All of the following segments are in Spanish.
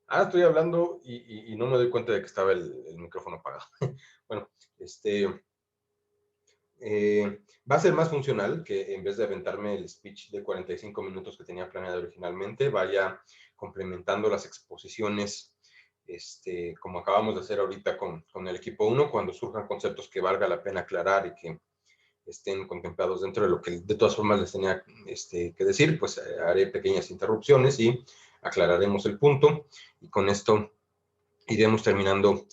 Estoy hablando y no me doy cuenta de que estaba el micrófono apagado. Bueno, va a ser más funcional que en vez de aventarme el speech de 45 minutos que tenía planeado originalmente, vaya complementando las exposiciones, como acabamos de hacer ahorita con el equipo 1, cuando surjan conceptos que valga la pena aclarar y que estén contemplados dentro de lo que de todas formas les tenía que decir, pues haré pequeñas interrupciones y aclararemos el punto, y con esto iremos terminando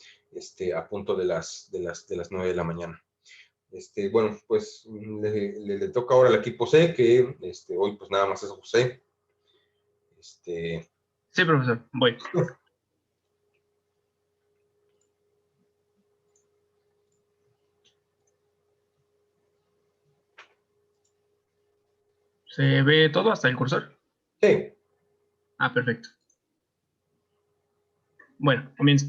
a punto de las 9 de la mañana. Bueno, pues le toca ahora al equipo C, que hoy pues nada más es José. Sí, profesor, voy. ¿Se ve todo hasta el cursor? Sí. Perfecto. Bueno, comienzo.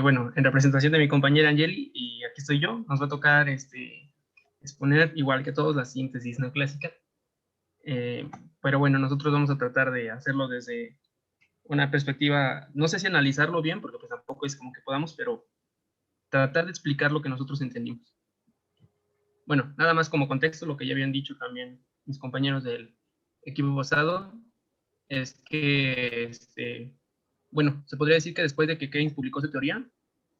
Bueno, en representación de mi compañera Angeli, y aquí estoy yo, nos va a tocar exponer, igual que todos, la síntesis no clásica. Pero bueno, nosotros vamos a tratar de hacerlo desde una perspectiva, no sé si analizarlo bien, porque pues tampoco es como que podamos, pero tratar de explicar lo que nosotros entendimos. Bueno, nada más como contexto, lo que ya habían dicho también mis compañeros del equipo pasado, es que, bueno, se podría decir que después de que Keynes publicó su teoría,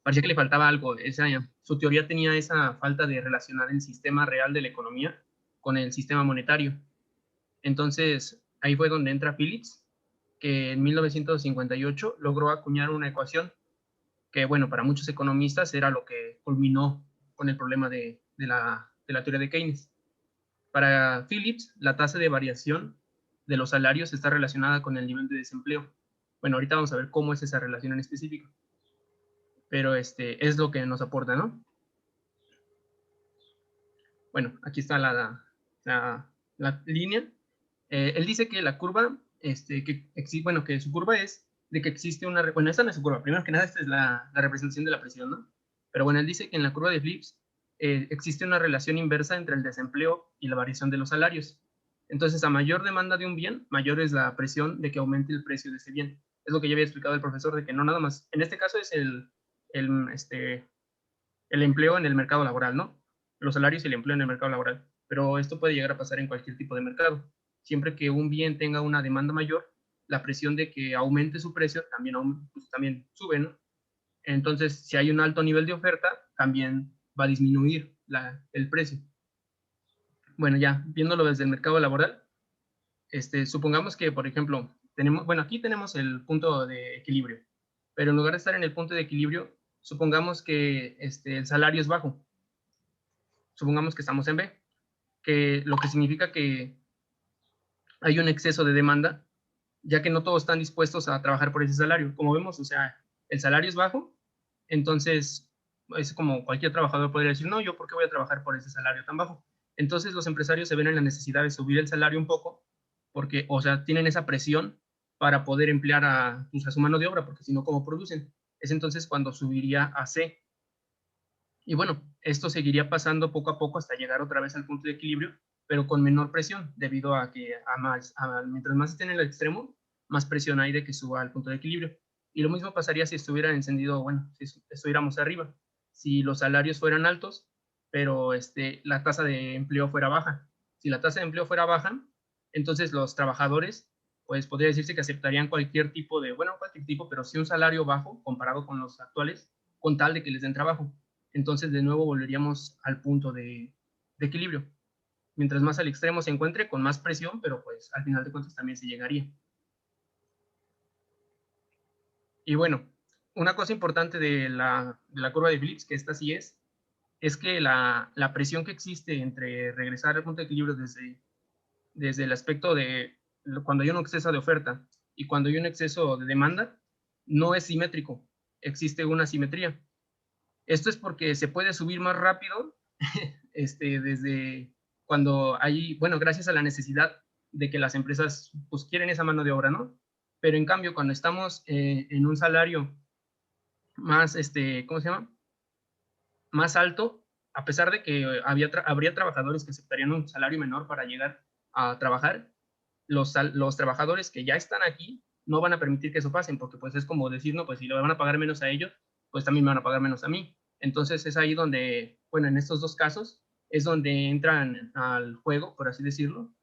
parecía que le faltaba algo. Su teoría tenía esa falta de relacionar el sistema real de la economía con el sistema monetario. Entonces, ahí fue donde entra Phillips, que en 1958 logró acuñar una ecuación que, bueno, para muchos economistas era lo que culminó con el problema de la teoría de Keynes. Para Phillips, la tasa de variación de los salarios está relacionada con el nivel de desempleo. Bueno, ahorita vamos a ver cómo es esa relación en específico, pero es lo que nos aporta, ¿no? Bueno, aquí está la línea. Él dice que la curva, que su curva es de que existe una, bueno, esta no es su curva, primero que nada, esta es la representación de la presión, ¿no? Pero bueno, él dice que en la curva de Phillips existe una relación inversa entre el desempleo y la variación de los salarios. Entonces, a mayor demanda de un bien, mayor es la presión de que aumente el precio de ese bien. Es lo que ya había explicado el profesor, de que no nada más, en este caso es el, este, el empleo en el mercado laboral, ¿no? Los salarios y el empleo en el mercado laboral. Pero esto puede llegar a pasar en cualquier tipo de mercado. Siempre que un bien tenga una demanda mayor, la presión de que aumente su precio también sube, ¿no? Entonces, si hay un alto nivel de oferta, también va a disminuir el precio. Bueno, ya viéndolo desde el mercado laboral, supongamos que, por ejemplo, aquí tenemos el punto de equilibrio, pero en lugar de estar en el punto de equilibrio, supongamos que el salario es bajo. Supongamos que estamos en B, que lo que significa que hay un exceso de demanda, ya que no todos están dispuestos a trabajar por ese salario. Como vemos, o sea, el salario es bajo, entonces es como cualquier trabajador podría decir, no, yo por qué voy a trabajar por ese salario tan bajo. Entonces los empresarios se ven en la necesidad de subir el salario un poco, porque, o sea, tienen esa presión para poder emplear a su mano de obra, porque si no, ¿cómo producen? Es entonces cuando subiría a C. Y bueno, esto seguiría pasando poco a poco hasta llegar otra vez al punto de equilibrio, pero con menor presión, debido a que mientras más estén en el extremo, más presión hay de que suba al punto de equilibrio. Y lo mismo pasaría si estuviera encendido, bueno, si estuviéramos arriba, si los salarios fueran altos, pero la tasa de empleo fuera baja. Si la tasa de empleo fuera baja, entonces los trabajadores, pues podría decirse que aceptarían cualquier tipo bueno, cualquier tipo, pero sí un salario bajo comparado con los actuales, con tal de que les den trabajo. Entonces de nuevo volveríamos al punto de equilibrio. Mientras más al extremo se encuentre, con más presión, pero pues al final de cuentas también se llegaría. Y bueno, una cosa importante de la curva de Phillips, que esta sí es que la presión que existe entre regresar al punto de equilibrio desde el aspecto de cuando hay un exceso de oferta y cuando hay un exceso de demanda, no es simétrico, existe una simetría. Esto es porque se puede subir más rápido desde cuando hay, bueno, gracias a la necesidad de que las empresas pues quieren esa mano de obra, ¿no? Pero en cambio, cuando estamos en un salario más, ¿cómo se llama? Más alto, a pesar de que habría trabajadores que aceptarían un salario menor para llegar a trabajar, los trabajadores que ya están aquí no van a permitir que eso pase, porque pues es como decir, no, pues si le van a pagar menos a ellos, pues también me van a pagar menos a mí. Entonces es ahí donde, bueno, en estos dos casos, es donde entran al juego, por así decirlo,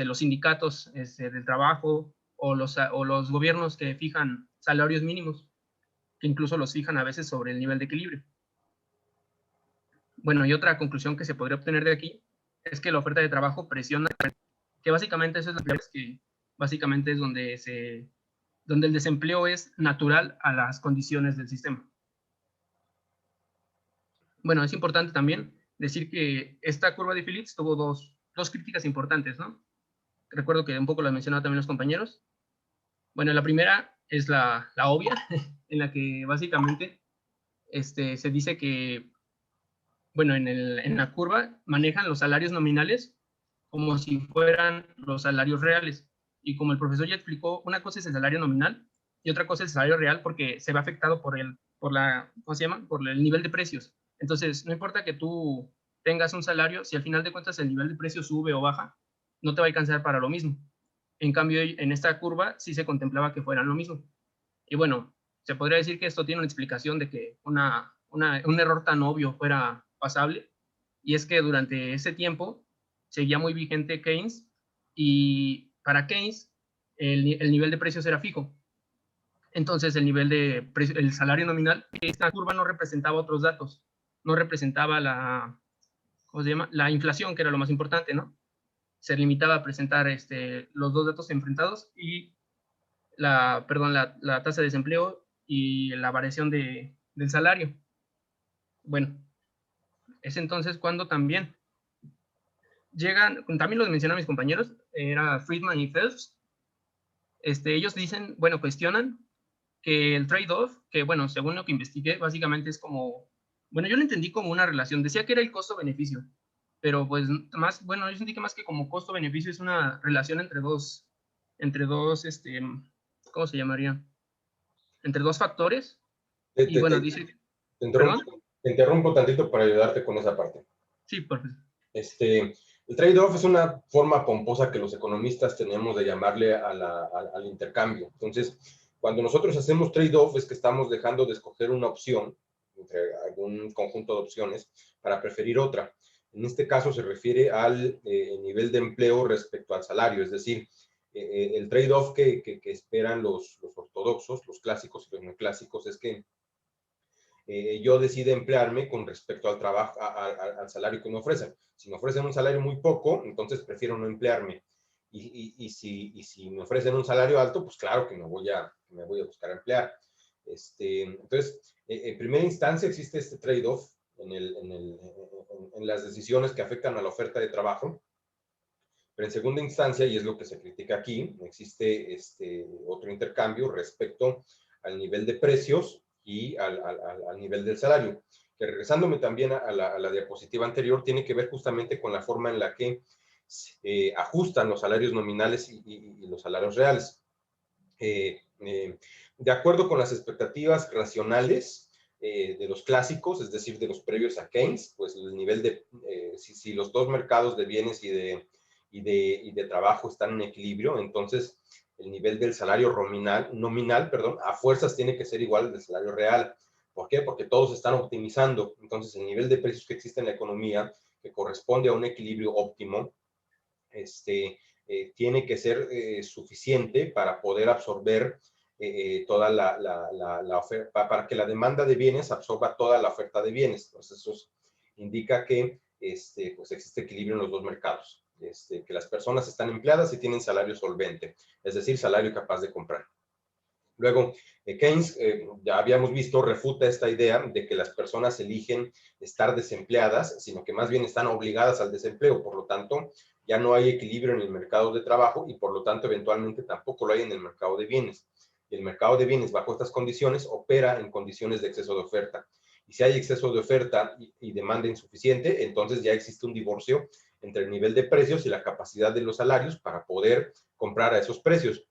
los sindicatos del trabajo o los gobiernos que fijan salarios mínimos, que incluso los fijan a veces sobre el nivel de equilibrio. Bueno, y otra conclusión que se podría obtener de aquí es que la oferta de trabajo presiona, que básicamente eso es lo que básicamente es donde el desempleo es natural a las condiciones del sistema. Bueno, es importante también decir que esta curva de Phillips tuvo dos críticas importantes, ¿no? Recuerdo que un poco lo mencionaron también los compañeros. Bueno, la primera es la obvia, en la que básicamente se dice que, bueno, en la curva manejan los salarios nominales como si fueran los salarios reales. Y como el profesor ya explicó, una cosa es el salario nominal y otra cosa es el salario real porque se ve afectado por ¿cómo se llama? Por el nivel de precios. Entonces, no importa que tú tengas un salario, si al final de cuentas el nivel de precios sube o baja, no te va a alcanzar para lo mismo. En cambio, en esta curva sí se contemplaba que fueran lo mismo. Y bueno, se podría decir que esto tiene una explicación de que un error tan obvio fuera pasable, y es que durante ese tiempo seguía muy vigente Keynes, y para Keynes el nivel de precios era fijo. Entonces el salario nominal, esta curva no representaba otros datos, no representaba ¿cómo se llama? La inflación, que era lo más importante, ¿no? Se limitaba a presentar los dos datos enfrentados y la tasa de desempleo y la variación del salario. Bueno, es entonces cuando también llegan, también lo mencionan mis compañeros, era Friedman y Phelps, ellos dicen, bueno, cuestionan que el trade-off, que bueno, según lo que investigué, básicamente es como, bueno, yo lo entendí como una relación, decía que era el costo-beneficio, pero pues más, bueno, yo sentí que más que como costo-beneficio es una relación entre dos, ¿cómo se llamaría? Entre dos factores, Te, y te, bueno, te- dice, te interrumpo, ¿perdón? te interrumpo tantito para ayudarte con esa parte. Sí, perfecto. El trade-off es una forma pomposa que los economistas tenemos de llamarle al intercambio. Entonces, cuando nosotros hacemos trade-off es que estamos dejando de escoger una opción entre algún conjunto de opciones para preferir otra. En este caso se refiere al nivel de empleo respecto al salario, es decir, el trade-off que esperan los ortodoxos, los clásicos y los neoclásicos es que yo decido emplearme con respecto al trabajo, al salario que me ofrecen. Si me ofrecen un salario muy poco, entonces prefiero no emplearme. Y si me ofrecen un salario alto, pues claro que me voy a buscar emplear. Entonces, en primera instancia existe este trade-off en las decisiones que afectan a la oferta de trabajo. Pero en segunda instancia, y es lo que se critica aquí, existe otro intercambio respecto al nivel de precios y al nivel del salario, que regresándome también a la diapositiva anterior, tiene que ver justamente con la forma en la que ajustan los salarios nominales y los salarios reales. De acuerdo con las expectativas racionales de los clásicos, es decir, de los previos a Keynes, pues el nivel de, si los dos mercados de bienes y de trabajo están en equilibrio, entonces el nivel del salario nominal, a fuerzas tiene que ser igual al del salario real. ¿Por qué? Porque todos están optimizando. Entonces el nivel de precios que existe en la economía, que corresponde a un equilibrio óptimo, tiene que ser suficiente para poder absorber toda la oferta, para que la demanda de bienes absorba toda la oferta de bienes. Entonces eso indica que pues existe equilibrio en los dos mercados. Que las personas están empleadas y tienen salario solvente, es decir, salario capaz de comprar. Luego, Keynes, ya habíamos visto, refuta esta idea de que las personas eligen estar desempleadas, sino que más bien están obligadas al desempleo. Por lo tanto, ya no hay equilibrio en el mercado de trabajo y por lo tanto, eventualmente tampoco lo hay en el mercado de bienes. Y el mercado de bienes, bajo estas condiciones, opera en condiciones de exceso de oferta. Y si hay exceso de oferta y demanda insuficiente, entonces ya existe un divorcio entre el nivel de precios y la capacidad de los salarios para poder comprar a esos precios.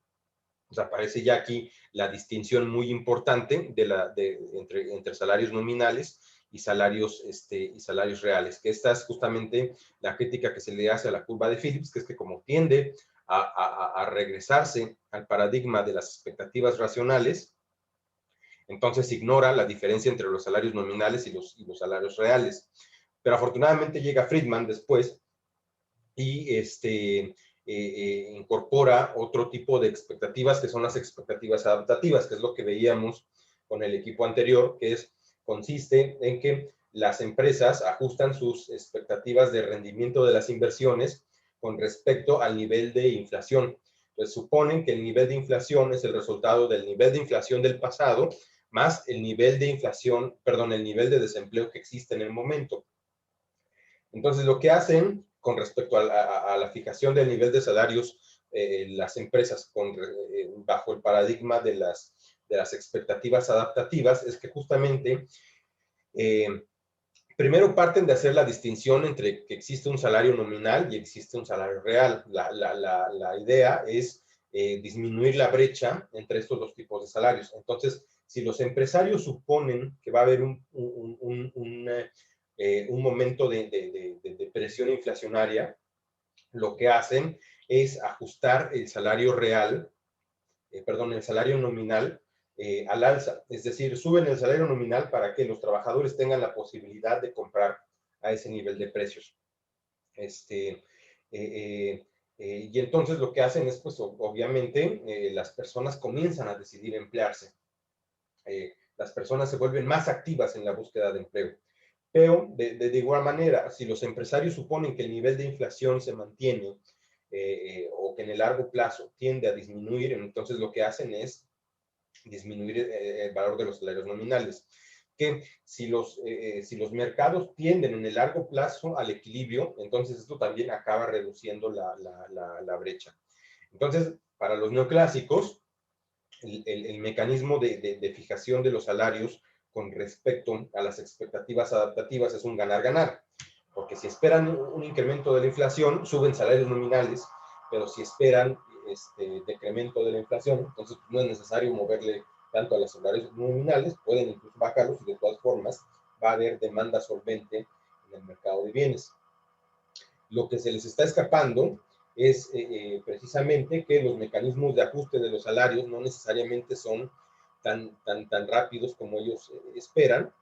Pues aparece ya aquí la distinción muy importante entre salarios nominales y salarios reales, que esta es justamente la crítica que se le hace a la curva de Phillips, que es que como tiende a regresarse al paradigma de las expectativas racionales, entonces ignora la diferencia entre los salarios nominales y los salarios reales. Pero afortunadamente llega Friedman después y incorpora otro tipo de expectativas, que son las expectativas adaptativas, que es lo que veíamos con el equipo anterior, que consiste en que las empresas ajustan sus expectativas de rendimiento de las inversiones con respecto al nivel de inflación. Entonces, suponen que el nivel de inflación es el resultado del nivel de inflación del pasado más el nivel de inflación, perdón, el nivel de desempleo que existe en el momento. Entonces, lo que hacen con respecto a la fijación del nivel de salarios, las empresas bajo el paradigma de las expectativas adaptativas, es que justamente primero parten de hacer la distinción entre que existe un salario nominal y existe un salario real. La idea es disminuir la brecha entre estos dos tipos de salarios. Entonces, si los empresarios suponen que va a haber un momento de presión inflacionaria, lo que hacen es ajustar el salario real, el salario nominal al alza. Es decir, suben el salario nominal para que los trabajadores tengan la posibilidad de comprar a ese nivel de precios. Y entonces lo que hacen es, pues obviamente, las personas comienzan a decidir emplearse. Las personas se vuelven más activas en la búsqueda de empleo. Pero de igual manera, si los empresarios suponen que el nivel de inflación se mantiene o que en el largo plazo tiende a disminuir, entonces lo que hacen es disminuir el valor de los salarios nominales. Que si los mercados tienden en el largo plazo al equilibrio, entonces esto también acaba reduciendo la brecha. Entonces, para los neoclásicos, el mecanismo de fijación de los salarios con respecto a las expectativas adaptativas es un ganar-ganar, porque si esperan un incremento de la inflación, suben salarios nominales, pero si esperan decremento de la inflación, entonces no es necesario moverle tanto a los salarios nominales, pueden incluso bajarlos y de todas formas va a haber demanda solvente en el mercado de bienes. Lo que se les está escapando es precisamente que los mecanismos de ajuste de los salarios no necesariamente son tan rápidos como ellos esperan,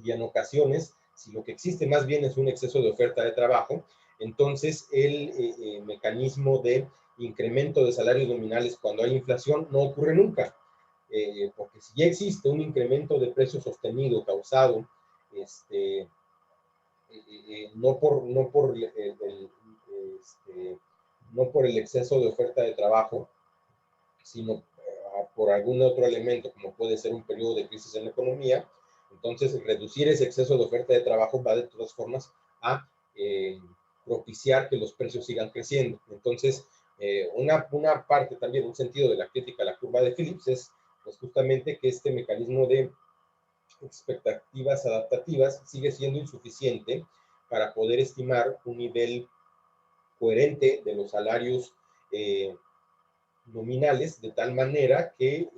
y en ocasiones, si lo que existe más bien es un exceso de oferta de trabajo, entonces el mecanismo de incremento de salarios nominales cuando hay inflación no ocurre nunca, porque si ya existe un incremento de precios sostenido causado no por el exceso de oferta de trabajo, sino por algún otro elemento, como puede ser un periodo de crisis en la economía, entonces reducir ese exceso de oferta de trabajo va de todas formas a propiciar que los precios sigan creciendo. Entonces, una parte también, un sentido de la crítica a la curva de Phillips es pues, justamente que este mecanismo de expectativas adaptativas sigue siendo insuficiente para poder estimar un nivel coherente de los salarios nominales, de tal manera que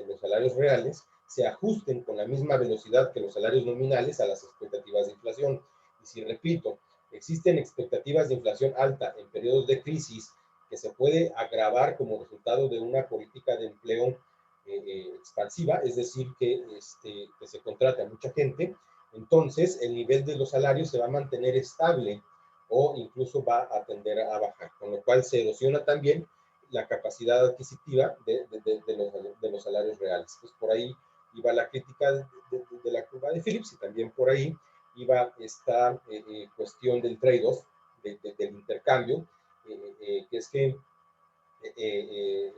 los salarios reales se ajusten con la misma velocidad que los salarios nominales a las expectativas de inflación. Y si repito, existen expectativas de inflación alta en periodos de crisis que se puede agravar como resultado de una política de empleo expansiva, es decir, que se contrate a mucha gente, entonces el nivel de los salarios se va a mantener estable o incluso va a tender a bajar, con lo cual se erosiona también la capacidad adquisitiva de los salarios reales. Pues por ahí iba la crítica de la curva de Phillips y también por ahí iba esta cuestión del trade-off, del intercambio, que es que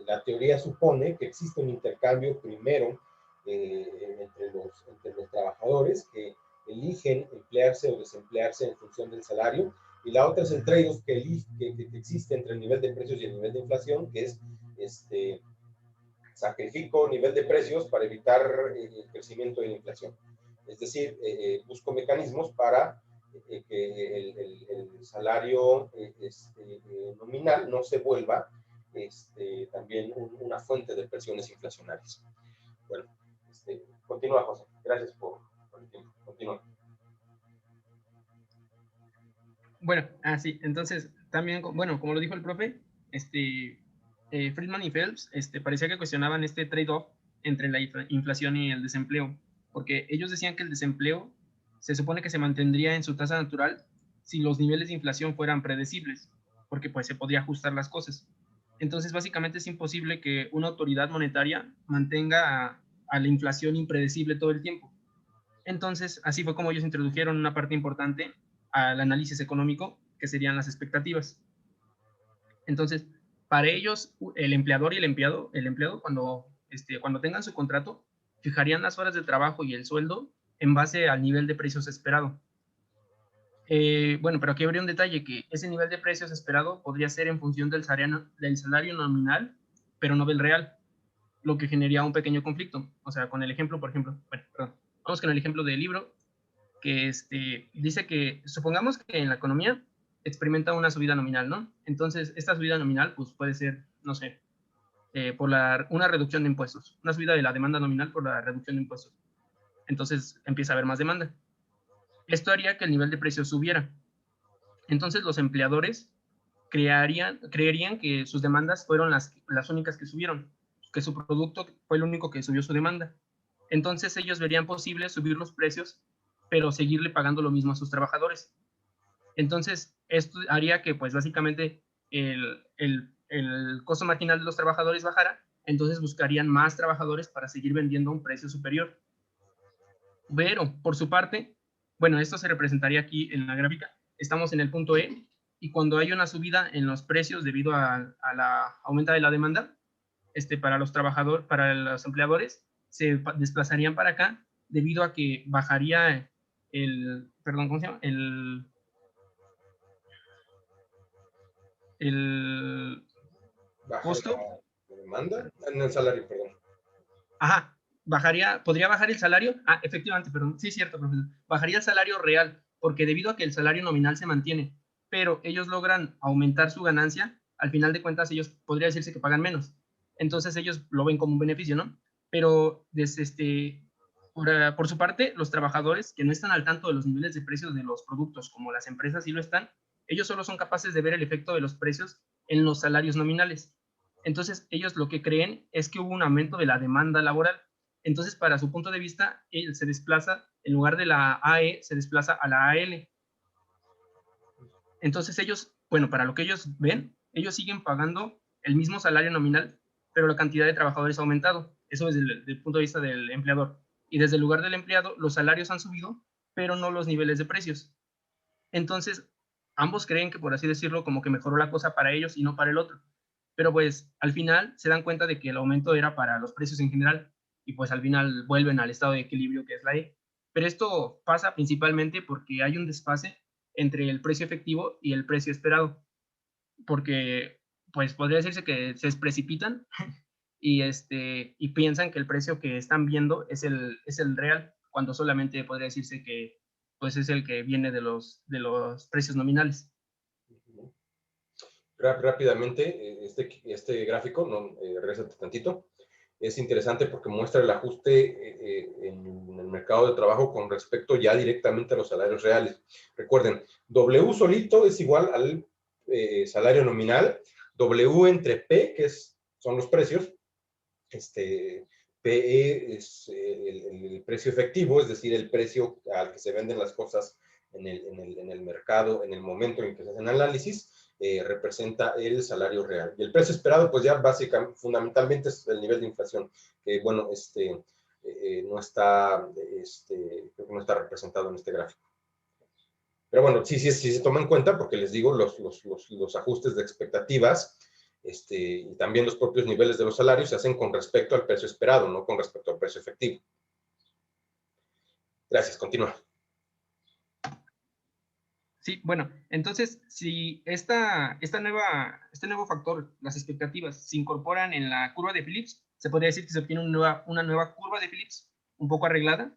la teoría supone que existe un intercambio primero entre los trabajadores que eligen emplearse o desemplearse en función del salario, y la otra es el trade-off que existe entre el nivel de precios y el nivel de inflación, que es sacrifico nivel de precios para evitar el crecimiento de la inflación. Es decir, busco mecanismos para que el salario nominal no se vuelva también una fuente de presiones inflacionarias. Bueno, continúa, José. Gracias por el tiempo. Continúa. Bueno, sí, entonces también, bueno, como lo dijo el profe, Friedman y Phelps parecía que cuestionaban este trade-off entre la inflación y el desempleo, porque ellos decían que el desempleo se supone que se mantendría en su tasa natural si los niveles de inflación fueran predecibles, porque pues se podría ajustar las cosas. Entonces, básicamente es imposible que una autoridad monetaria mantenga a la inflación impredecible todo el tiempo. Entonces, así fue como ellos introdujeron una parte importante al análisis económico, que serían las expectativas. Entonces, para ellos, el empleador y el empleado cuando tengan su contrato, fijarían las horas de trabajo y el sueldo en base al nivel de precios esperado. Bueno, pero aquí habría un detalle, que ese nivel de precios esperado podría ser en función del salario nominal, pero no del real, lo que generaría un pequeño conflicto. O sea, con el ejemplo, por ejemplo, bueno, perdón, vamos con el ejemplo del libro, que dice que, supongamos que en la economía experimenta una subida nominal, ¿no? Entonces, esta subida nominal, pues puede ser, no sé, por una reducción de impuestos, una subida de la demanda nominal por la reducción de impuestos. Entonces, empieza a haber más demanda. Esto haría que el nivel de precios subiera. Entonces, los empleadores creerían que sus demandas fueron las únicas que subieron, que su producto fue el único que subió su demanda. Entonces, ellos verían posible subir los precios, pero seguirle pagando lo mismo a sus trabajadores. Entonces, esto haría que, pues, básicamente el costo marginal de los trabajadores bajara, entonces buscarían más trabajadores para seguir vendiendo a un precio superior. Pero, por su parte, bueno, esto se representaría aquí en la gráfica, estamos en el punto E, y cuando hay una subida en los precios debido a la aumenta de la demanda, para los trabajadores, para los empleadores, se desplazarían para acá debido a que bajaría perdón, ¿cómo se llama? El Baja costo, la demanda en el salario, perdón. ajá, podría bajar el salario, efectivamente, perdón, sí es cierto, profesor, bajaría el salario real, porque debido a que el salario nominal se mantiene, pero ellos logran aumentar su ganancia, al final de cuentas ellos podría decirse que pagan menos, entonces ellos lo ven como un beneficio, ¿no? Pero por su parte, los trabajadores que no están al tanto de los niveles de precios de los productos, como las empresas sí lo están, ellos solo son capaces de ver el efecto de los precios en los salarios nominales. Entonces, ellos lo que creen es que hubo un aumento de la demanda laboral. Entonces, para su punto de vista, él se desplaza, en lugar de la AE, se desplaza a la AL. Entonces, ellos, bueno, para lo que ellos ven, ellos siguen pagando el mismo salario nominal, pero la cantidad de trabajadores ha aumentado. Eso desde el punto de vista del empleador. Y desde el lugar del empleado, los salarios han subido, pero no los niveles de precios. Entonces, ambos creen que, por así decirlo, como que mejoró la cosa para ellos y no para el otro. Pero pues al final se dan cuenta de que el aumento era para los precios en general y pues al final vuelven al estado de equilibrio que es la E. Pero esto pasa principalmente porque hay un desfase entre el precio efectivo y el precio esperado, porque pues podría decirse que se precipitan y piensan que el precio que están viendo es el real, cuando solamente podría decirse que pues es el que viene de los precios nominales. Rápidamente, este gráfico, no, regresate tantito, es interesante porque muestra el ajuste en el mercado de trabajo con respecto ya directamente a los salarios reales. Recuerden, W solito es igual al salario nominal, W entre P, que son los precios, PE es el precio efectivo, es decir, el precio al que se venden las cosas en el mercado, en el momento en que se hacen análisis, representa el salario real. Y el precio esperado, pues ya básicamente, fundamentalmente es el nivel de inflación, que bueno, no está, creo que no está representado en este gráfico. Pero bueno, sí se toma en cuenta, porque les digo, los ajustes de expectativas y también los propios niveles de los salarios se hacen con respecto al precio esperado, no con respecto al precio efectivo. Gracias, continúa. Sí, bueno, entonces, si este nuevo factor, las expectativas, se incorporan en la curva de Phillips, se podría decir que se obtiene una nueva curva de Phillips un poco arreglada.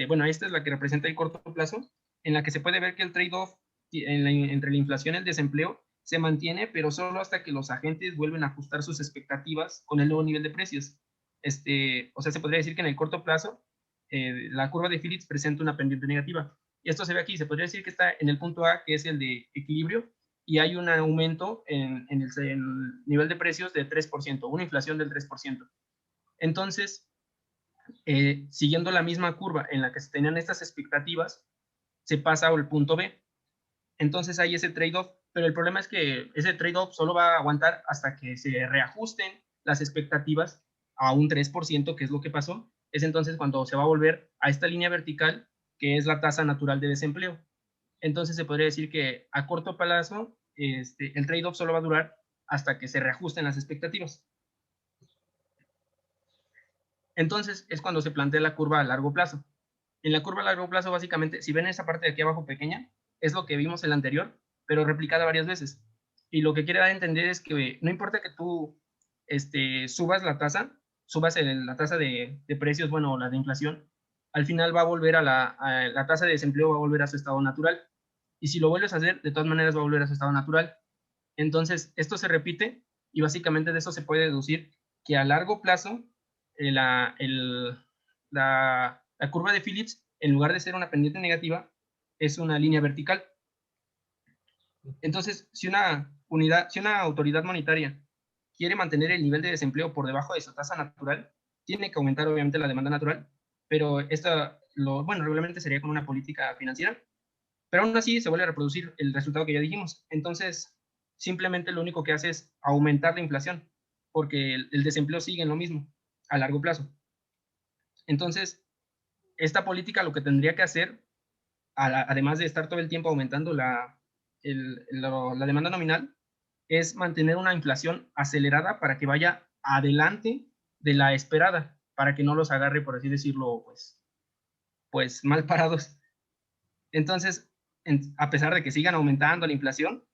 Bueno, esta es la que representa el corto plazo, en la que se puede ver que el trade-off entre la inflación y el desempleo se mantiene, pero solo hasta que los agentes vuelven a ajustar sus expectativas con el nuevo nivel de precios. O sea, se podría decir que en el corto plazo, la curva de Phillips presenta una pendiente negativa. Y esto se ve aquí, se podría decir que está en el punto A, que es el de equilibrio, y hay un aumento en el nivel de precios de 3%, una inflación del 3%. Entonces, siguiendo la misma curva en la que se tenían estas expectativas, se pasa al punto B. Entonces hay ese trade-off, pero el problema es que ese trade-off solo va a aguantar hasta que se reajusten las expectativas a un 3%, que es lo que pasó. Es entonces cuando se va a volver a esta línea vertical, que es la tasa natural de desempleo. Entonces se podría decir que a corto plazo el trade-off solo va a durar hasta que se reajusten las expectativas. Entonces es cuando se plantea la curva a largo plazo. En la curva a largo plazo, básicamente, si ven esa parte de aquí abajo pequeña, es lo que vimos en la anterior, pero replicada varias veces. Y lo que quiere dar a entender es que no importa que tú subas la tasa, la tasa de precios, bueno, la de inflación, al final va a volver a la tasa de desempleo, va a volver a su estado natural. Y si lo vuelves a hacer, de todas maneras va a volver a su estado natural. Entonces, esto se repite y básicamente de eso se puede deducir que a largo plazo la curva de Phillips, en lugar de ser una pendiente negativa, es una línea vertical. Entonces, si una autoridad monetaria quiere mantener el nivel de desempleo por debajo de su tasa natural, tiene que aumentar obviamente la demanda natural, pero regularmente sería con una política financiera, pero aún así se vuelve a reproducir el resultado que ya dijimos. Entonces, simplemente lo único que hace es aumentar la inflación, porque el desempleo sigue en lo mismo a largo plazo. Entonces, esta política lo que tendría que hacer, además de estar todo el tiempo aumentando la demanda nominal, es mantener una inflación acelerada para que vaya adelante de la esperada, para que no los agarre, por así decirlo, pues mal parados. Entonces, a pesar de que sigan aumentando la inflación,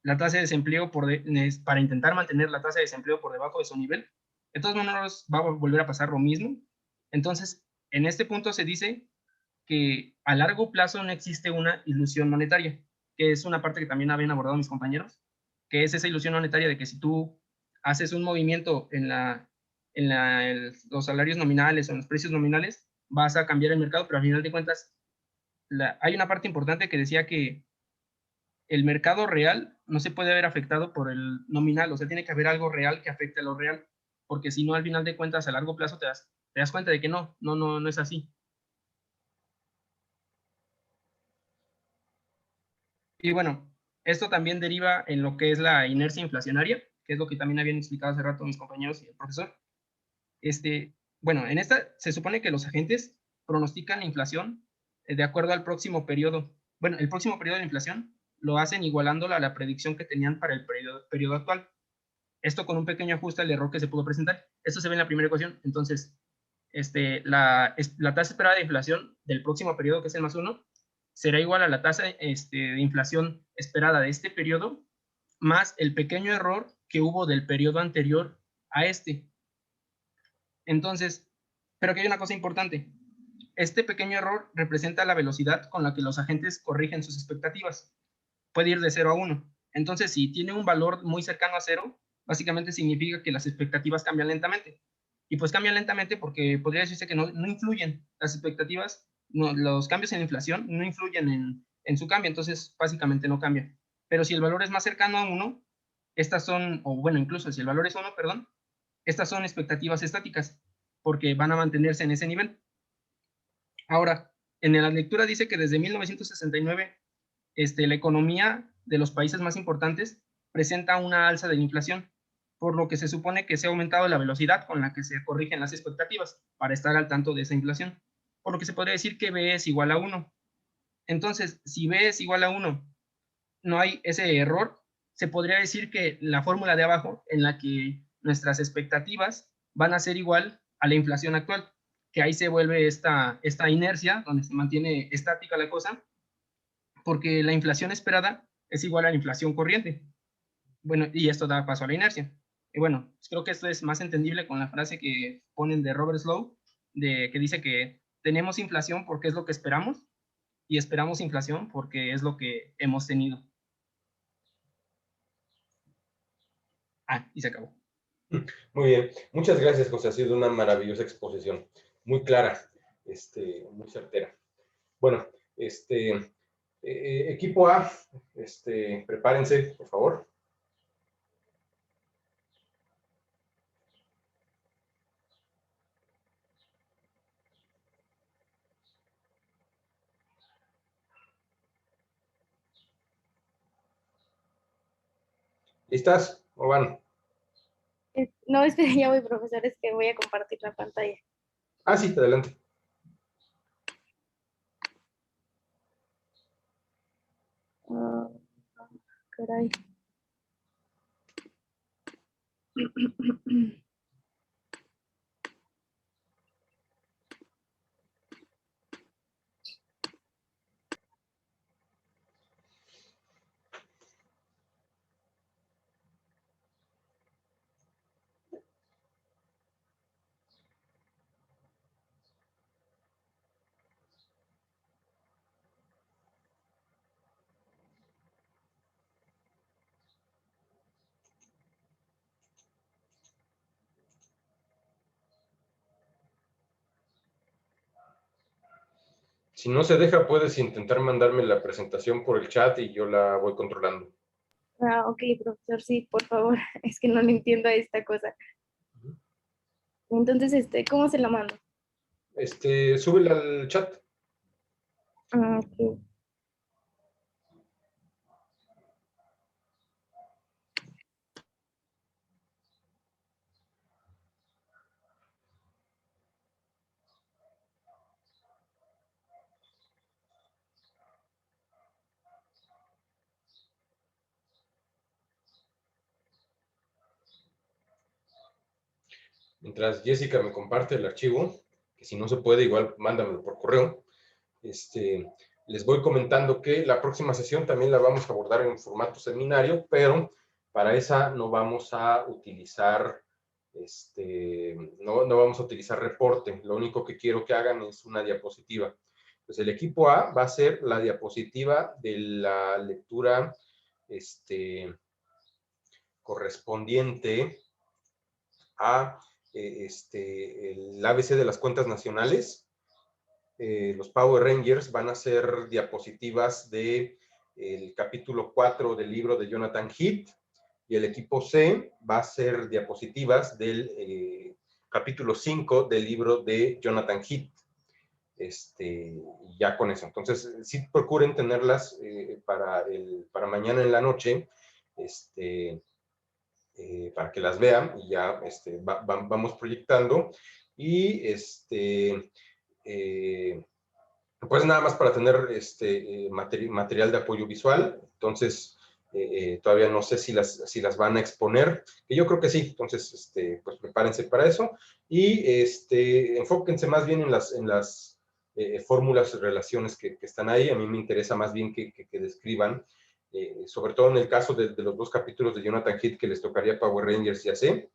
la tasa de desempleo para intentar mantener la tasa de desempleo por debajo de su nivel, de todos modos va a volver a pasar lo mismo. Entonces, en este punto se dice que a largo plazo no existe una ilusión monetaria, que es una parte que también habían abordado mis compañeros, que es esa ilusión monetaria de que si tú haces un movimiento en los salarios nominales o en los precios nominales, vas a cambiar el mercado, pero al final de cuentas hay una parte importante que decía que el mercado real no se puede ver afectado por el nominal, o sea, tiene que haber algo real que afecte a lo real, porque si no, al final de cuentas, a largo plazo te das cuenta de que no es así. Y bueno, esto también deriva en lo que es la inercia inflacionaria, que es lo que también habían explicado hace rato mis compañeros y el profesor. Bueno, en esta se supone que los agentes pronostican la inflación de acuerdo al próximo periodo. Bueno, el próximo periodo de inflación lo hacen igualándola a la predicción que tenían para el periodo actual. Esto con un pequeño ajuste al error que se pudo presentar. Esto se ve en la primera ecuación. Entonces, la tasa esperada de inflación del próximo periodo, que es el +1, será igual a la tasa de inflación esperada de este periodo, más el pequeño error que hubo del periodo anterior a este. Entonces, pero aquí hay una cosa importante. Este pequeño error representa la velocidad con la que los agentes corrigen sus expectativas. Puede ir de 0 a 1. Entonces, si tiene un valor muy cercano a 0, básicamente significa que las expectativas cambian lentamente. Y pues cambian lentamente porque podría decirse que no influyen las expectativas, los cambios en inflación no influyen en su cambio, entonces básicamente no cambia. Pero si el valor es más cercano a 1, estas son, o bueno, incluso si el valor es 1, perdón, estas son expectativas estáticas, porque van a mantenerse en ese nivel. Ahora, en la lectura dice que desde 1969 la economía de los países más importantes presenta una alza de la inflación, por lo que se supone que se ha aumentado la velocidad con la que se corrigen las expectativas para estar al tanto de esa inflación, por lo que se podría decir que B es igual a 1. Entonces, si B es igual a 1, no hay ese error, se podría decir que la fórmula de abajo, en la que nuestras expectativas van a ser igual a la inflación actual, que ahí se vuelve esta inercia, donde se mantiene estática la cosa, porque la inflación esperada es igual a la inflación corriente. Bueno, y esto da paso a la inercia. Y bueno, pues creo que esto es más entendible con la frase que ponen de Robert Slow, que dice que tenemos inflación porque es lo que esperamos, y esperamos inflación porque es lo que hemos tenido. Y se acabó. Muy bien. Muchas gracias, José. Ha sido una maravillosa exposición. Muy clara, muy certera. Bueno, Equipo A, prepárense, por favor. ¿Listas? ¿O van? No, espera, ya voy, profesor, es que voy a compartir la pantalla. Ah, sí, adelante. Ah, caray. Si no se deja, puedes intentar mandarme la presentación por el chat y yo la voy controlando. Ah, ok, profesor, sí, por favor, es que no le entiendo a esta cosa. Entonces, ¿cómo se la mando? Súbela al chat. Ah, ok. Mientras Jessica me comparte el archivo, que si no se puede, igual mándamelo por correo. Les voy comentando que la próxima sesión también la vamos a abordar en formato seminario, pero para esa no vamos a utilizar, no vamos a utilizar reporte. Lo único que quiero que hagan es una diapositiva. Pues el equipo A va a ser la diapositiva de la lectura correspondiente a el ABC de las cuentas nacionales. Los Power Rangers van a ser diapositivas del capítulo 4 del libro de Jonathan Heath, y el equipo C va a ser diapositivas del capítulo 5 del libro de Jonathan Heath. Ya con eso. Entonces, sí procuren tenerlas para mañana en la noche, para que las vean y ya vamos proyectando. Y pues nada más para tener material de apoyo visual. Entonces, todavía no sé si las van a exponer, que yo creo que sí. Entonces, pues prepárense para eso y enfóquense más bien en las fórmulas, relaciones que están ahí. A mí me interesa más bien que describan, sobre todo en el caso de los dos capítulos de Jonathan Heath que les tocaría Power Rangers, ya sé,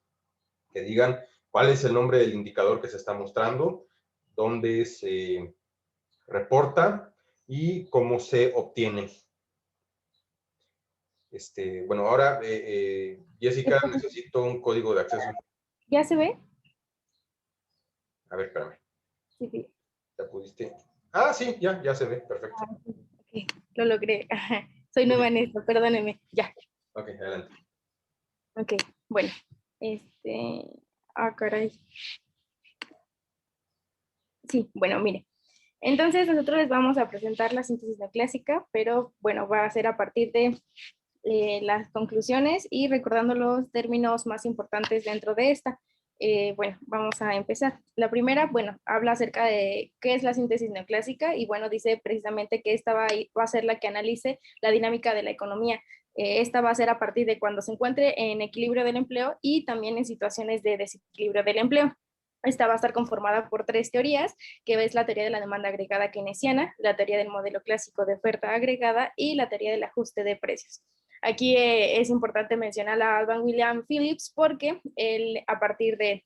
que digan cuál es el nombre del indicador que se está mostrando, dónde se reporta y cómo se obtiene. Bueno, ahora, Jessica, necesito un código de acceso. ¿Ya se ve? A ver, espérame. Sí, sí. ¿Ya pudiste? Ah, sí, ya se ve, perfecto. Ah, sí. Ok, lo logré. Soy nueva en esto, perdóneme. Ya. Ok, adelante. Ok, bueno. Caray. Sí, bueno, mire. Entonces nosotros les vamos a presentar la síntesis neoclásica, pero bueno, va a ser a partir de las conclusiones y recordando los términos más importantes dentro de esta. Bueno, vamos a empezar. La primera, bueno, habla acerca de qué es la síntesis neoclásica y bueno, dice precisamente que esta va a ser la que analice la dinámica de la economía. Esta va a ser a partir de cuando se encuentre en equilibrio del empleo y también en situaciones de desequilibrio del empleo. Esta va a estar conformada por tres teorías, que es la teoría de la demanda agregada keynesiana, la teoría del modelo clásico de oferta agregada y la teoría del ajuste de precios. Aquí es importante mencionar a Alban William Phillips porque él, a partir de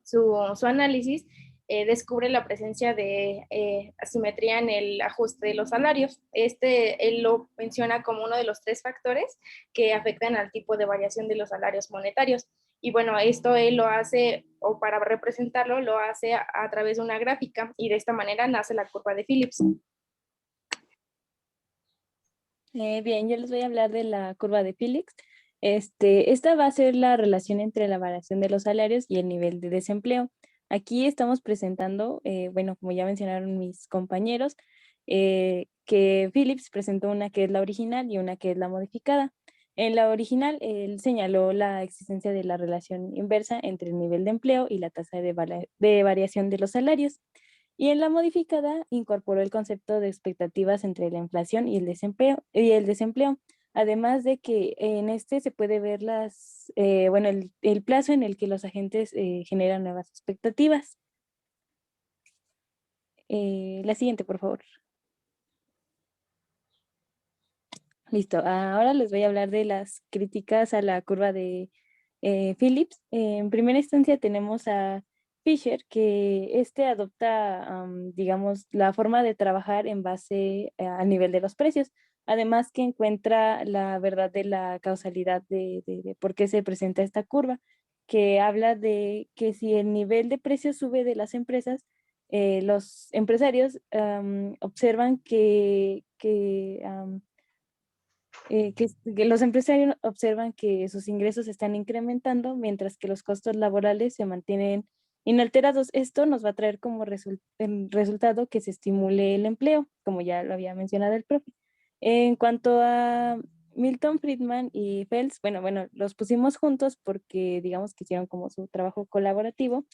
su análisis, descubre la presencia de asimetría en el ajuste de los salarios. Él lo menciona como uno de los tres factores que afectan al tipo de variación de los salarios monetarios. Y bueno, esto él lo hace, o para representarlo, lo hace a través de una gráfica y de esta manera nace la curva de Phillips. Bien, yo les voy a hablar de la curva de Phillips. Esta va a ser la relación entre la variación de los salarios y el nivel de desempleo. Aquí estamos presentando, bueno, como ya mencionaron mis compañeros, que Phillips presentó una que es la original y una que es la modificada. En la original, él señaló la existencia de la relación inversa entre el nivel de empleo y la tasa de variación de los salarios. Y en la modificada incorporó el concepto de expectativas entre la inflación y el desempleo, además de que en este se puede ver bueno, el plazo en el que los agentes generan nuevas expectativas. La siguiente, por favor. Listo. Ahora les voy a hablar de las críticas a la curva de Phillips. En primera instancia tenemos a Fisher, que adopta, digamos, la forma de trabajar en base al nivel de los precios. Además que encuentra la verdad de la causalidad de por qué se presenta esta curva, que habla de que si el nivel de precios sube de las empresas, los empresarios observan que los empresarios observan que sus ingresos están incrementando mientras que los costos laborales se mantienen inalterados. Esto nos va a traer como resultado que se estimule el empleo, como ya lo había mencionado el profe. En cuanto a Milton Friedman y Phelps, bueno, los pusimos juntos porque digamos que hicieron como su trabajo colaborativo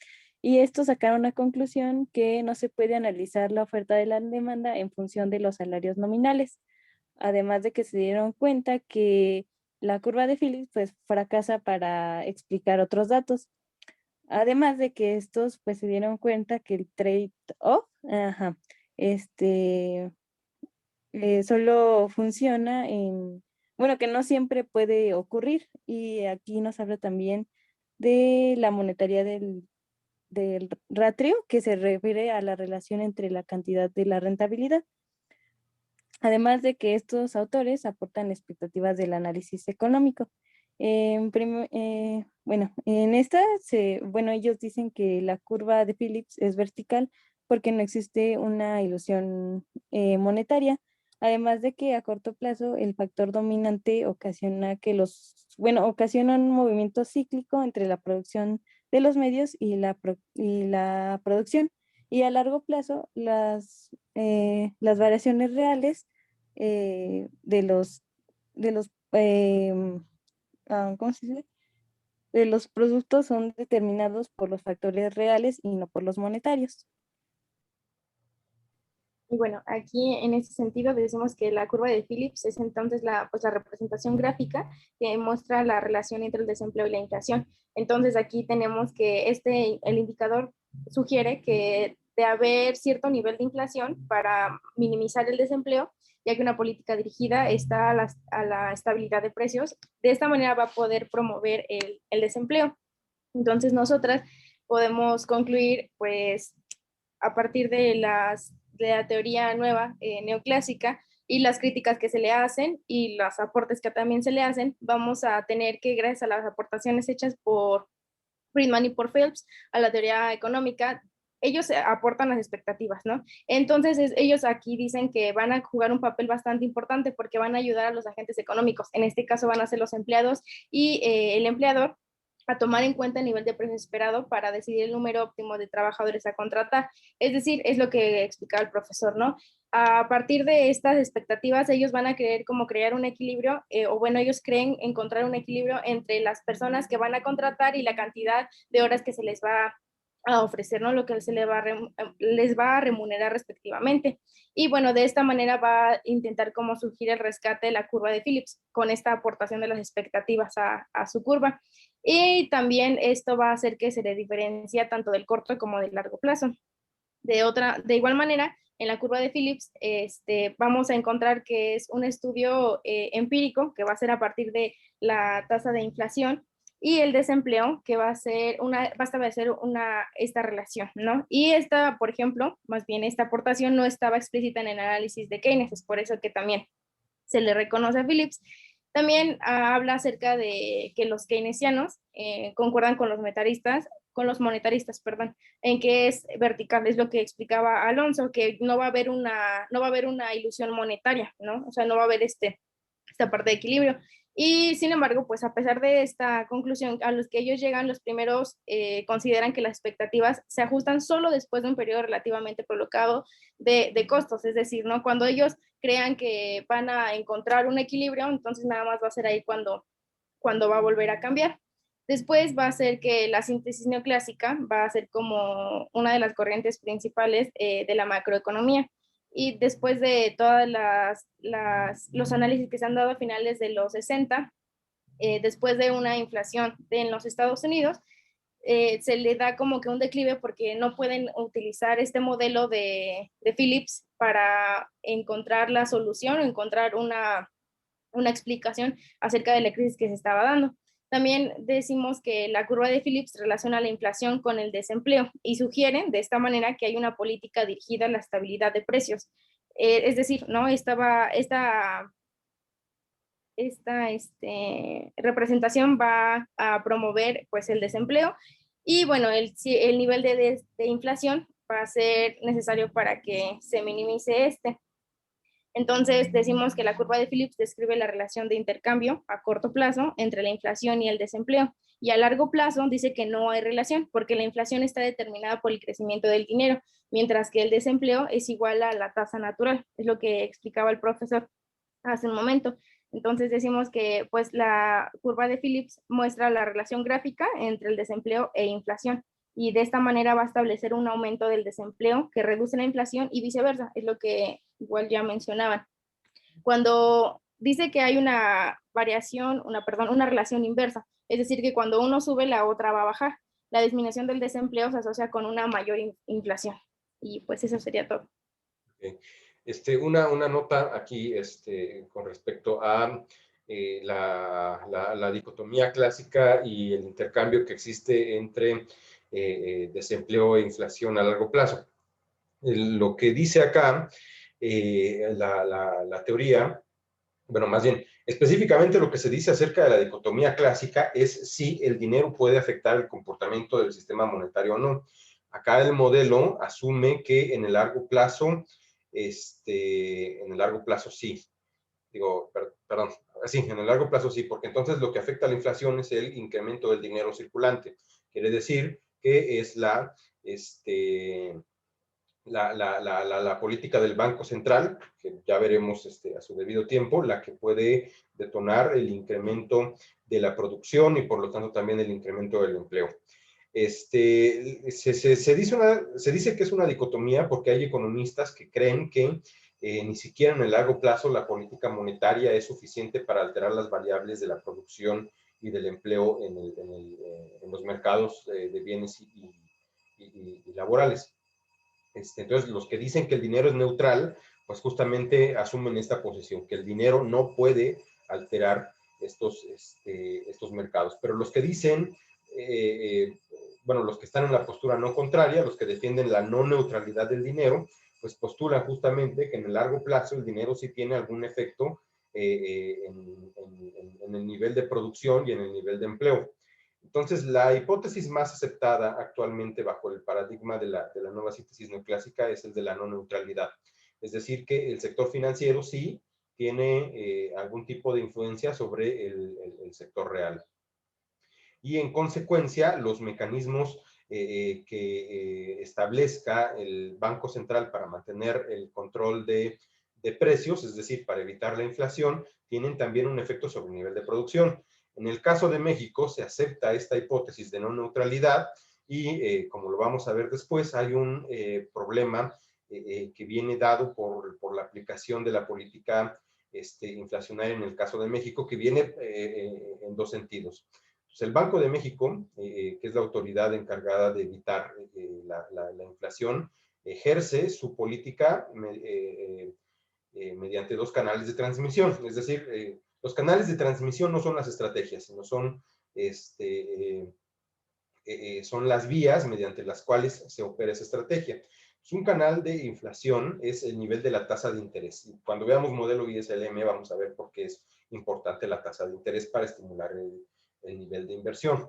y estos sacaron una conclusión que no se puede analizar la oferta de la demanda en función de los salarios nominales, además de que se dieron cuenta que la curva de Phillips pues fracasa para explicar otros datos. Además de que estos pues se dieron cuenta que el trade-off, este, solo funciona bueno, que no siempre puede ocurrir. Y aquí nos habla también de la monetaria del ratio, que se refiere a la relación entre la cantidad de la rentabilidad. Además de que estos autores aportan expectativas del análisis económico. Bueno, en esta, bueno, ellos dicen que la curva de Phillips es vertical porque no existe una ilusión monetaria. Además de que a corto plazo el factor dominante ocasiona ocasiona un movimiento cíclico entre la producción de los medios y la producción. Y a largo plazo las variaciones reales de los ¿cómo se dice? De los productos son determinados por los factores reales y no por los monetarios. Y bueno, aquí en ese sentido decimos que la curva de Phillips es entonces pues la representación gráfica que muestra la relación entre el desempleo y la inflación. Entonces aquí tenemos que el indicador sugiere que de haber cierto nivel de inflación para minimizar el desempleo, ya que una política dirigida está a la estabilidad de precios. De esta manera va a poder promover el desempleo. Entonces nosotras podemos concluir pues a partir de la teoría nueva neoclásica y las críticas que se le hacen y los aportes que también se le hacen, vamos a tener que, gracias a las aportaciones hechas por Friedman y por Phelps a la teoría económica, ellos aportan las expectativas, ¿no? Entonces, ellos aquí dicen que van a jugar un papel bastante importante porque van a ayudar a los agentes económicos. En este caso van a ser los empleados y el empleador a tomar en cuenta el nivel de precio esperado para decidir el número óptimo de trabajadores a contratar. Es decir, es lo que explicaba el profesor, ¿no? A partir de estas expectativas, ellos van a querer como crear un equilibrio, o bueno, ellos creen encontrar un equilibrio entre las personas que van a contratar y la cantidad de horas que se les va a ofrecer, ¿no? Lo que les va a remunerar respectivamente. Y bueno, de esta manera va a intentar como surgir el rescate de la curva de Phillips con esta aportación de las expectativas a su curva. Y también esto va a hacer que se le diferencia tanto del corto como del largo plazo. De igual manera, en la curva de Phillips, vamos a encontrar que es un estudio empírico que va a ser a partir de la tasa de inflación y el desempleo, que va a establecer esta relación, ¿no? Y esta, por ejemplo, más bien esta aportación no estaba explícita en el análisis de Keynes, es por eso que también se le reconoce a Phillips. También habla acerca de que los keynesianos concuerdan con los monetaristas con los monetaristas, perdón, en que es vertical, es lo que explicaba Alonso, que no va a haber una ilusión monetaria, ¿no? O sea, no va a haber esta parte de equilibrio. Y sin embargo, pues a pesar de esta conclusión a los que ellos llegan, los primeros consideran que las expectativas se ajustan solo después de un periodo relativamente prolongado de costos, es decir, ¿no? Cuando ellos crean que van a encontrar un equilibrio, entonces nada más va a ser ahí cuando va a volver a cambiar. Después va a ser que la síntesis neoclásica va a ser como una de las corrientes principales de la macroeconomía. Y después de todos los análisis que se han dado a finales de los 60, después de una inflación en los Estados Unidos, se le da como que un declive porque no pueden utilizar este modelo de Phillips para encontrar la solución o encontrar una explicación acerca de la crisis que se estaba dando. También decimos que la curva de Phillips relaciona la inflación con el desempleo y sugieren de esta manera que hay una política dirigida a la estabilidad de precios. Es decir, ¿no? Esta representación va a promover pues el desempleo y bueno, el nivel de inflación va a ser necesario para que se minimice este. Entonces, decimos que la curva de Phillips describe la relación de intercambio a corto plazo entre la inflación y el desempleo. Y a largo plazo dice que no hay relación porque la inflación está determinada por el crecimiento del dinero, mientras que el desempleo es igual a la tasa natural. Es lo que explicaba el profesor hace un momento. Entonces decimos que pues la curva de Phillips muestra la relación gráfica entre el desempleo e inflación y de esta manera va a establecer un aumento del desempleo que reduce la inflación y viceversa, es lo que igual ya mencionaban. Cuando dice que hay una relación inversa, es decir, que cuando uno sube, la otra va a bajar. La disminución del desempleo se asocia con una mayor inflación. Y pues eso sería todo. Okay. Una nota aquí con respecto a la dicotomía clásica y el intercambio que existe entre desempleo e inflación a largo plazo. Lo que dice acá la teoría, bueno, más bien, específicamente lo que se dice acerca de la dicotomía clásica es si el dinero puede afectar el comportamiento del sistema monetario o no. Acá el modelo asume que en el largo plazo, sí. Perdón, sí, en el largo plazo sí, porque entonces lo que afecta a la inflación es el incremento del dinero circulante. Quiere decir que es la política del Banco Central, que ya veremos a su debido tiempo, la que puede detonar el incremento de la producción y por lo tanto también el incremento del empleo. Se dice que es una dicotomía porque hay economistas que creen que ni siquiera en el largo plazo la política monetaria es suficiente para alterar las variables de la producción y del empleo en los mercados de bienes y laborales. Entonces, los que dicen que el dinero es neutral, pues justamente asumen esta posición, que el dinero no puede alterar estos mercados. Pero los que dicen, los que están en la postura no contraria, los que defienden la no neutralidad del dinero, pues postulan justamente que en el largo plazo el dinero sí tiene algún efecto en el nivel de producción y en el nivel de empleo. Entonces, la hipótesis más aceptada actualmente bajo el paradigma de la nueva síntesis neoclásica es el de la no neutralidad. Es decir, que el sector financiero sí tiene algún tipo de influencia sobre el sector real. Y en consecuencia, los mecanismos que establezca el Banco Central para mantener el control de precios, es decir, para evitar la inflación, tienen también un efecto sobre el nivel de producción. En el caso de México, se acepta esta hipótesis de no neutralidad y, como lo vamos a ver después, hay un problema que viene dado por la aplicación de la política inflacionaria en el caso de México, que viene en dos sentidos. Entonces, el Banco de México, que es la autoridad encargada de evitar la inflación, ejerce su política mediante dos canales de transmisión. Es decir, los canales de transmisión no son las estrategias, sino son las vías mediante las cuales se opera esa estrategia. Un canal de inflación es el nivel de la tasa de interés. Y cuando veamos modelo ISLM vamos a ver por qué es importante la tasa de interés para estimular el nivel de inversión.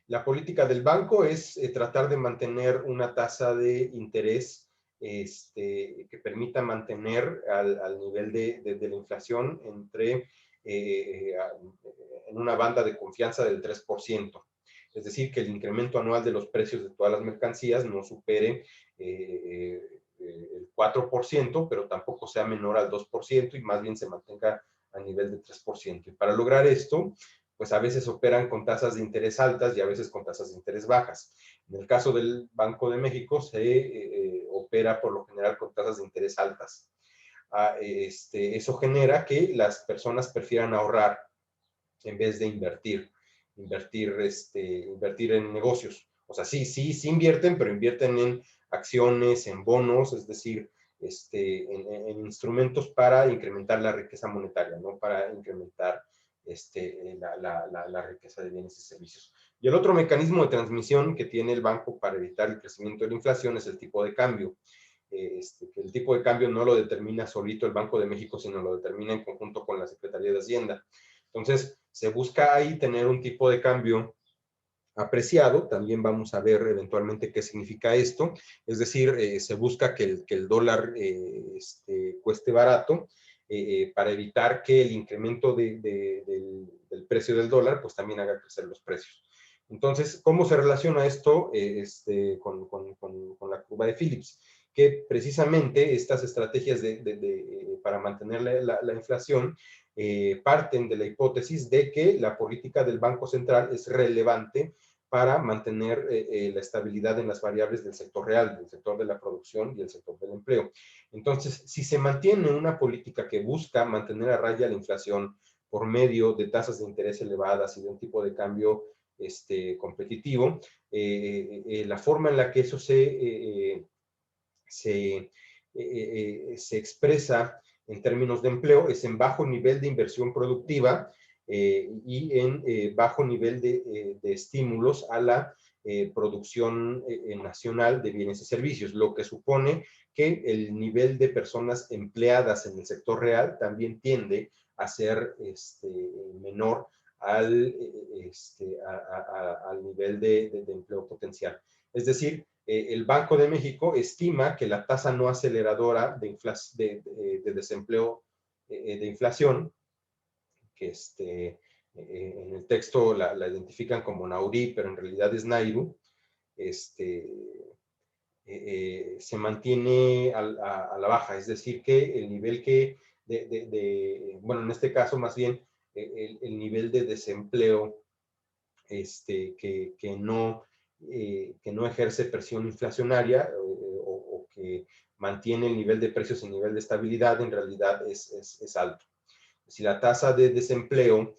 La política del banco es tratar de mantener una tasa de interés que permita mantener al nivel de la inflación en una banda de confianza del 3%. Es decir, que el incremento anual de los precios de todas las mercancías no supere el 4%, pero tampoco sea menor al 2% y más bien se mantenga a nivel de 3%. Y para lograr esto, pues a veces operan con tasas de interés altas y a veces con tasas de interés bajas. En el caso del Banco de México se opera por lo general con tasas de interés altas. Eso genera que las personas prefieran ahorrar en vez de invertir en negocios. O sea, sí invierten, pero invierten en acciones, en bonos, es decir, en instrumentos para incrementar la riqueza monetaria, no para incrementar la riqueza de bienes y servicios. Y el otro mecanismo de transmisión que tiene el banco para evitar el crecimiento de la inflación es el tipo de cambio. Que el tipo de cambio no lo determina solito el Banco de México, sino lo determina en conjunto con la Secretaría de Hacienda. Entonces, se busca ahí tener un tipo de cambio apreciado. También vamos a ver eventualmente qué significa esto. Es decir, se busca que el dólar cueste barato para evitar que el incremento del precio del dólar pues también haga crecer los precios. Entonces, ¿cómo se relaciona esto con la curva de Phillips? Que precisamente estas estrategias para mantener la inflación parten de la hipótesis de que la política del Banco Central es relevante para mantener la estabilidad en las variables del sector real, del sector de la producción y el sector del empleo. Entonces, si se mantiene una política que busca mantener a raya la inflación por medio de tasas de interés elevadas y de un tipo de cambio competitivo, la forma en la que eso se expresa en términos de empleo es en bajo nivel de inversión productiva y en bajo nivel de estímulos a la producción nacional de bienes y servicios, lo que supone que el nivel de personas empleadas en el sector real también tiende a ser menor al nivel de empleo potencial. Es decir, el Banco de México estima que la tasa no aceleradora de desempleo, de inflación, que en el texto la identifican como Nauri, pero en realidad es Nairu, se mantiene a la baja. Es decir, que el nivel bueno, en este caso más bien, el nivel de desempleo que no ejerce presión inflacionaria o que mantiene el nivel de precios en nivel de estabilidad, en realidad es alto. Si la tasa de desempleo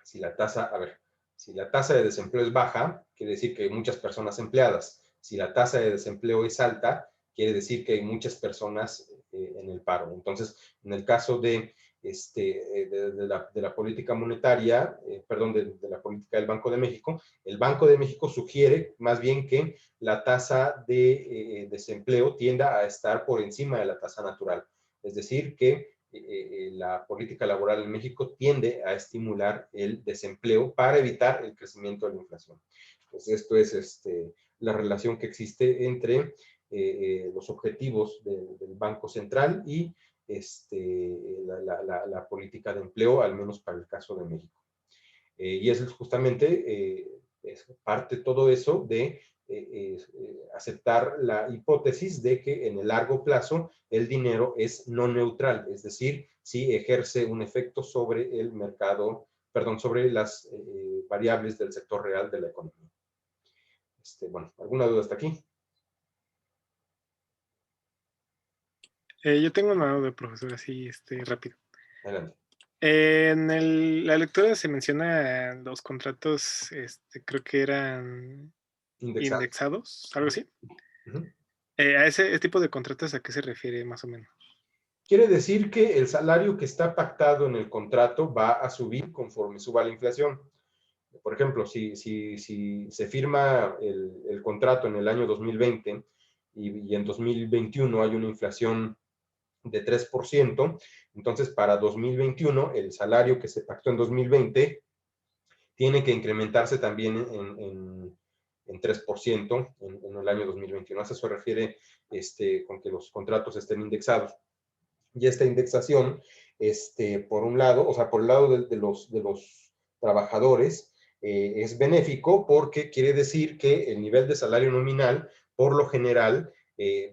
si la tasa de desempleo es baja, quiere decir que hay muchas personas empleadas. Si la tasa de desempleo es alta, quiere decir que hay muchas personas en el paro. Entonces, en el caso de la política monetaria, de la política del Banco de México, el Banco de México sugiere más bien que la tasa de desempleo tienda a estar por encima de la tasa natural. Es decir, que la política laboral en México tiende a estimular el desempleo para evitar el crecimiento de la inflación. Entonces, esto es la relación que existe entre los objetivos del Banco Central y la política de empleo, al menos para el caso de México. Y es justamente parte todo eso de aceptar la hipótesis de que en el largo plazo el dinero es no neutral, es decir, sí ejerce un efecto sobre el mercado, sobre las variables del sector real de la economía. Bueno, ¿alguna duda hasta aquí? Yo tengo una duda, profesor, así rápido. Adelante. En la lectura se menciona los contratos, creo que eran indexados, algo así. ¿A ese tipo de contratos a qué se refiere más o menos? Quiere decir que el salario que está pactado en el contrato va a subir conforme suba la inflación. Por ejemplo, si se firma el contrato en el año 2020 y en 2021 hay una inflación de 3%, entonces para 2021 el salario que se pactó en 2020 tiene que incrementarse también en 3% en el año 2021. A eso se refiere con que los contratos estén indexados. Y esta indexación, por un lado, o sea, por el lado de los trabajadores, es benéfico porque quiere decir que el nivel de salario nominal, por lo general,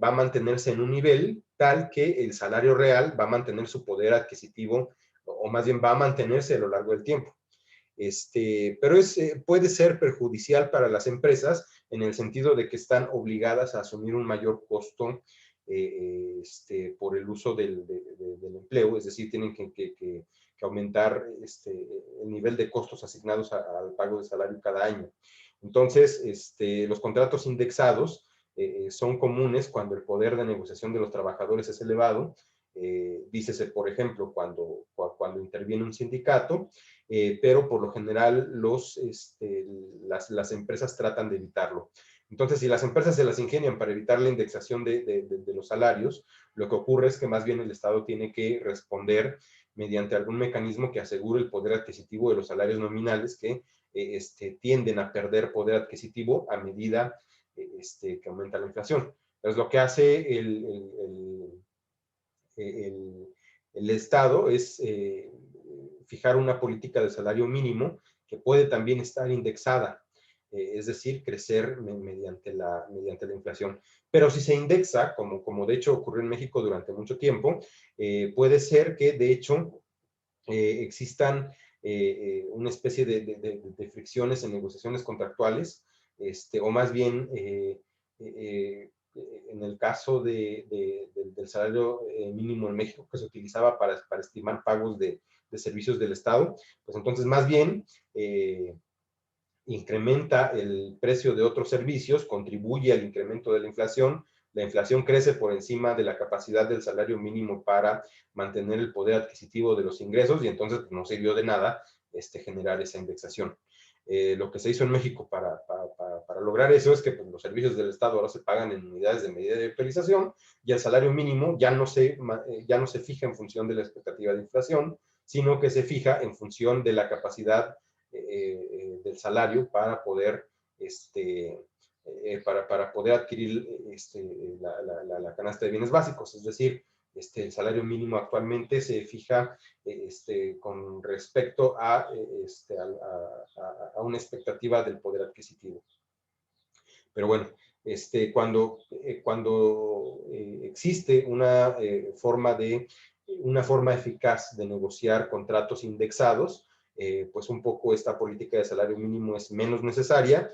va a mantenerse en un nivel tal que el salario real va a mantener su poder adquisitivo, o más bien va a mantenerse a lo largo del tiempo. Pero puede ser perjudicial para las empresas en el sentido de que están obligadas a asumir un mayor costo por el uso del empleo, es decir, tienen que aumentar el nivel de costos asignados al pago de salario cada año. Entonces, los contratos indexados son comunes cuando el poder de negociación de los trabajadores es elevado. Dícese, por ejemplo, cuando interviene un sindicato, pero por lo general las empresas tratan de evitarlo. Entonces, si las empresas se las ingenian para evitar la indexación de los salarios, lo que ocurre es que más bien el Estado tiene que responder mediante algún mecanismo que asegure el poder adquisitivo de los salarios nominales que tienden a perder poder adquisitivo a medida que aumenta la inflación. Entonces, lo que hace el Estado es fijar una política de salario mínimo que puede también estar indexada, es decir, crecer mediante la inflación. Pero si se indexa, como de hecho ocurrió en México durante mucho tiempo, puede ser que de hecho existan una especie de fricciones en negociaciones contractuales, o más bien en el caso del salario mínimo en México, que se utilizaba para estimar pagos de servicios del Estado, pues entonces más bien incrementa el precio de otros servicios, contribuye al incremento de la inflación crece por encima de la capacidad del salario mínimo para mantener el poder adquisitivo de los ingresos y entonces pues, no sirvió de nada generar esa indexación. Lo que se hizo en México para lograr eso es que pues, los servicios del Estado ahora se pagan en unidades de medida de actualización y el salario mínimo ya no se fija en función de la expectativa de inflación, sino que se fija en función de la capacidad del salario para poder para poder adquirir la canasta de bienes básicos, es decir, el salario mínimo actualmente se fija con respecto a una expectativa del poder adquisitivo. Pero bueno, cuando existe una forma eficaz de negociar contratos indexados, pues un poco esta política de salario mínimo es menos necesaria,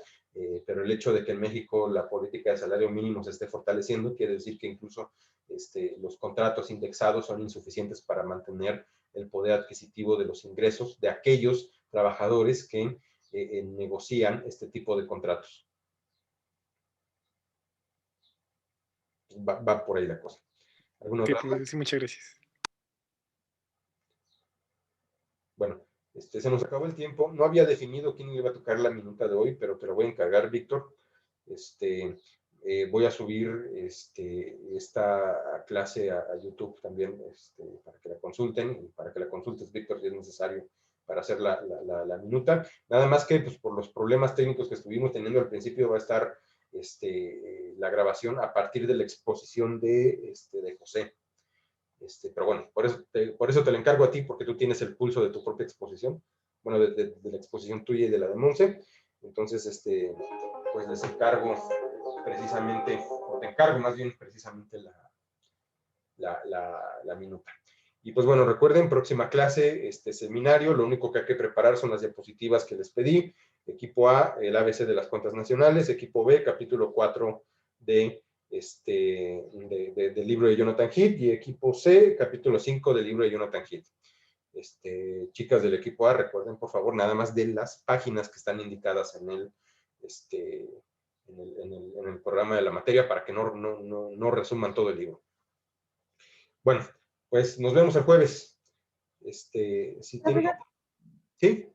pero el hecho de que en México la política de salario mínimo se esté fortaleciendo quiere decir que incluso los contratos indexados son insuficientes para mantener el poder adquisitivo de los ingresos de aquellos trabajadores que negocian este tipo de contratos. Va por ahí la cosa. ¿Alguna otra? Pues, sí, muchas gracias. Bueno, se nos acabó el tiempo. No había definido quién le iba a tocar la minuta de hoy, pero te lo voy a encargar, Víctor. Voy a subir esta clase a YouTube también para que la consulten y para que la consultes, Víctor, si es necesario para hacer la minuta. Nada más que pues, por los problemas técnicos que estuvimos teniendo al principio va a estar la grabación a partir de la exposición de José. Pero bueno, por eso te lo encargo a ti, porque tú tienes el pulso de tu propia exposición, bueno, de la exposición tuya y de la de Monse. Entonces, pues les encargo precisamente, o te encargo más bien precisamente la minuta. Y pues bueno, recuerden, próxima clase, seminario, lo único que hay que preparar son las diapositivas que les pedí. Equipo A, el ABC de las cuentas nacionales. Equipo B, capítulo 4 del libro de Jonathan Heath. Y equipo C, capítulo 5 del libro de Jonathan Heath. Chicas del equipo A, recuerden por favor nada más de las páginas que están indicadas en el programa de la materia para que no resuman todo el libro. Bueno, pues nos vemos el jueves. Si tienen... ¿Sí?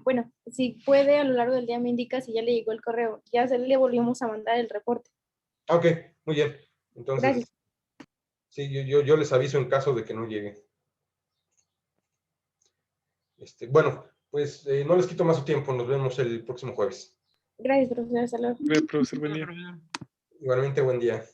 Bueno, si puede a lo largo del día me indica si ya le llegó el correo. Ya le volvimos a mandar el reporte. Ok, muy bien. Entonces, gracias. Sí, yo les aviso en caso de que no llegue. Bueno, Pues no les quito más su tiempo, nos vemos el próximo jueves. Gracias, profesor. Hasta luego. Gracias, profesor. Buen día. Igualmente, buen día.